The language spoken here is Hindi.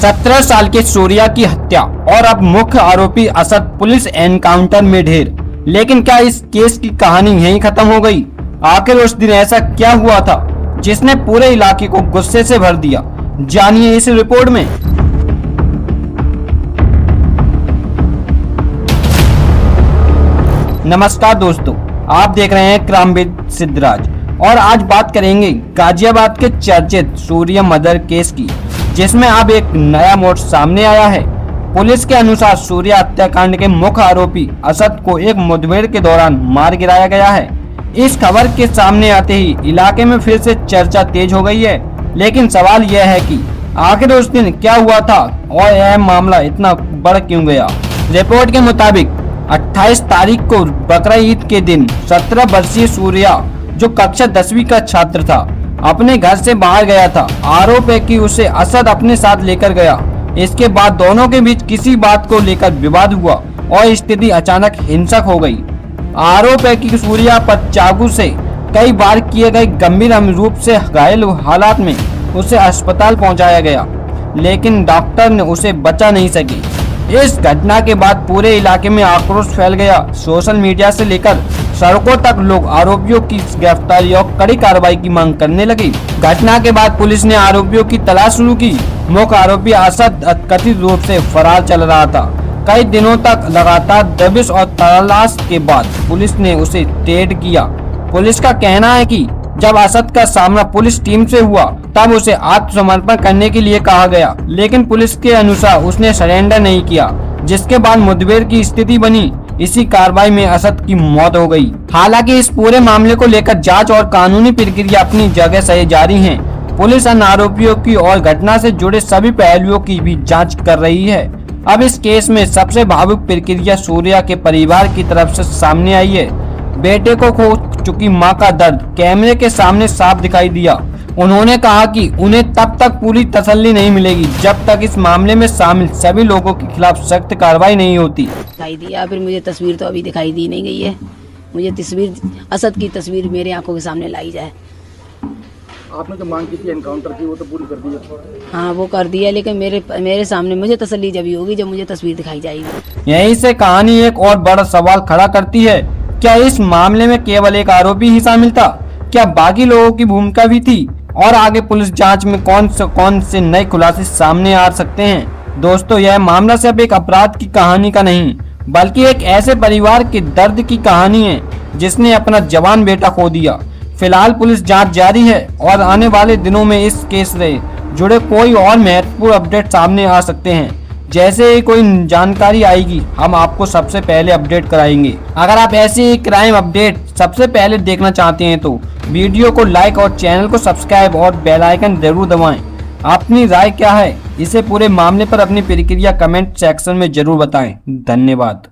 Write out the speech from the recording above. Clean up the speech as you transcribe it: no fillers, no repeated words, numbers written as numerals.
17 साल के सूर्या की हत्या और अब मुख्य आरोपी असद पुलिस एनकाउंटर में ढेर। लेकिन क्या इस केस की कहानी यहीं खत्म हो गई? आखिर उस दिन ऐसा क्या हुआ था जिसने पूरे इलाके को गुस्से से भर दिया? जानिए इस रिपोर्ट में। नमस्कार दोस्तों, आप देख रहे हैं क्राइम सिद्धराज और आज बात करेंगे गाजियाबाद के चर्चित सूर्या मर्डर केस की, जिसमें अब एक नया मोड़ सामने आया है। पुलिस के अनुसार सूर्या हत्याकांड के मुख्य आरोपी असद को एक मुठभेड़ के दौरान मार गिराया गया है। इस खबर के सामने आते ही इलाके में फिर से चर्चा तेज हो गई है। लेकिन सवाल यह है कि आखिर उस दिन क्या हुआ था और यह मामला इतना बढ़ क्यों गया। रिपोर्ट के मुताबिक 28 तारीख को बकरीद के दिन 17 वर्षीय सूर्या, जो कक्षा 10वीं का छात्र था, अपने घर से बाहर गया था। आरोप है कि उसे असद अपने साथ लेकर गया। इसके बाद दोनों के बीच किसी बात को लेकर विवाद हुआ और स्थिति अचानक हिंसक हो गई। आरोप है कि सूर्या पर चाकू से कई बार किए गए गंभीर रूप से घायल हालात में उसे अस्पताल पहुंचाया गया, लेकिन डॉक्टर ने उसे बचा नहीं सके। इस घटना के बाद पूरे इलाके में आक्रोश फैल गया। सोशल मीडिया से लेकर सड़कों तक लोग आरोपियों की गिरफ्तारी और कड़ी कार्रवाई की मांग करने लगे। घटना के बाद पुलिस ने आरोपियों की तलाश शुरू की। मुख्य आरोपी असद कथित रूप से फरार चल रहा था। कई दिनों तक लगातार दबिश और तलाश के बाद पुलिस ने उसे रेड किया। पुलिस का कहना है कि जब असद का सामना पुलिस टीम से हुआ तब उसे आत्मसमर्पण करने के लिए कहा गया, लेकिन पुलिस के अनुसार उसने सरेंडर नहीं किया, जिसके बाद मुठभेड़ की स्थिति बनी। इसी कार्रवाई में असद की मौत हो गई। हालांकि इस पूरे मामले को लेकर जांच और कानूनी प्रक्रिया अपनी जगह से जारी है। पुलिस इन आरोपियों की और घटना से जुड़े सभी पहलुओं की भी जांच कर रही है। अब इस केस में सबसे भावुक प्रतिक्रिया सूर्या के परिवार की तरफ से सामने आई है। बेटे को खो चुकी मां का दर्द कैमरे के सामने साफ दिखाई दिया। उन्होंने कहा कि उन्हें तब तक पूरी तसल्ली नहीं मिलेगी जब तक इस मामले में शामिल सभी लोगों के खिलाफ सख्त कार्रवाई नहीं होती। दिखाई दिया, फिर मुझे तस्वीर तो अभी दिखाई दी नहीं गई है। मुझे तस्वीर, असद की तस्वीर मेरे आंखों के सामने लाई जाए। आपने जो मांग की थी एनकाउंटर की, वो तो पूरी कर दी है। हाँ, वो कर दिया, लेकिन मेरे सामने मुझे तसल्ली जब होगी जब मुझे तस्वीर दिखाई जाएगी। यहीं से कहानी एक और बड़ा सवाल खड़ा करती है। क्या इस मामले में केवल एक आरोपी ही शामिल था? क्या बाकी लोगों की भूमिका भी थी? और आगे पुलिस जांच में कौन से नए खुलासे सामने आ सकते हैं? दोस्तों, यह मामला सिर्फ एक अपराध की कहानी का नहीं, बल्कि एक ऐसे परिवार के दर्द की कहानी है जिसने अपना जवान बेटा खो दिया। फिलहाल पुलिस जांच जारी है और आने वाले दिनों में इस केस से जुड़े कोई और महत्वपूर्ण अपडेट सामने आ सकते हैं। जैसे ही कोई जानकारी आएगी हम आपको सबसे पहले अपडेट कराएंगे। अगर आप ऐसे ही क्राइम अपडेट सबसे पहले देखना चाहते हैं तो वीडियो को लाइक और चैनल को सब्सक्राइब और बेल आइकन जरूर दबाएं। अपनी राय क्या है इसे पूरे मामले पर अपनी प्रतिक्रिया कमेंट सेक्शन में जरूर बताएं। धन्यवाद।